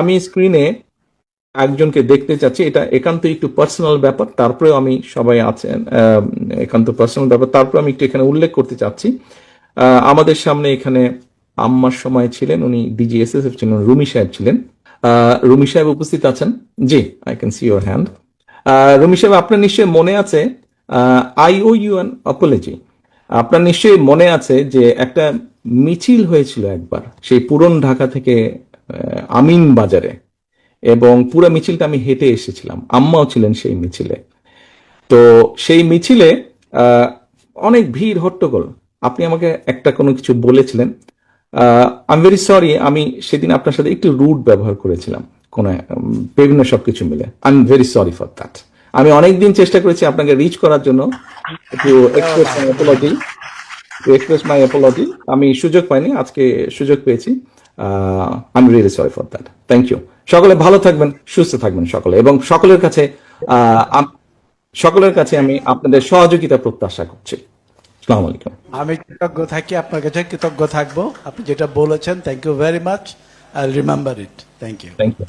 আমি স্ক্রিনে একজনকে দেখতে চাচ্ছি, এটা একান্ত একটু পার্সোনাল ব্যাপার, তারপরেও আমি সবাই আছেন, একান্ত পার্সোনাল ব্যাপার, তারপরে আমি একটু এখানে উল্লেখ করতে চাচ্ছি। আমাদের সামনে এখানে আম্মার সময় ছিলেন, উনি ডিজিএসএসএফ ছিলেন, রুমি সাহেব ছিলেন। রুমি সাহেব উপস্থিত আছেন? জি, I can see your hand. Rumi সাহেব, আপনার নিশ্চয়ই মনে আছে, I owe you an apology. আপনার নিশ্চয়ই মনে আছে যে একটা মিছিল হয়েছিল একবার, সেই পুরন ঢাকা থেকে আমিন বাজারে, এবং পুরো মিছিলটা আমি হেঁটে এসেছিলাম, আম্মাও ছিলেন সেই মিছিলে। তো সেই মিছিলে আহ, অনেক ভিড় হট্টগোল। আপনি আমাকে একটা কোনো কিছু বলেছিলেন। আই এম ভেরি সরি, আমি সেদিন আপনার সাথে একটু রুড ব্যবহার করেছিলাম, কোন বিভিন্ন সবকিছু মিলে। I am very sorry for that. আমি অনেকদিন চেষ্টা করেছি আপনাকে রিচ করার জন্য, একটু এক্সপ্রেস মাই অ্যাপোলজি, আমি সুযোগ পাইনি, আজকে সুযোগ পেয়েছি। I am really sorry for that. Thank you. সকলে ভালো থাকবেন, সুস্থ থাকবেন সকলে, এবং সকলের কাছে আমি আপনাদের সহযোগিতা প্রত্যাশা করছি। আসসালামু আলাইকুম। আমি কৃতজ্ঞ থাকি, আপনার কাছে কৃতজ্ঞ থাকবো। আপনি যেটা বলেছেন, thank you very much. I remember it. Thank you. Thank you.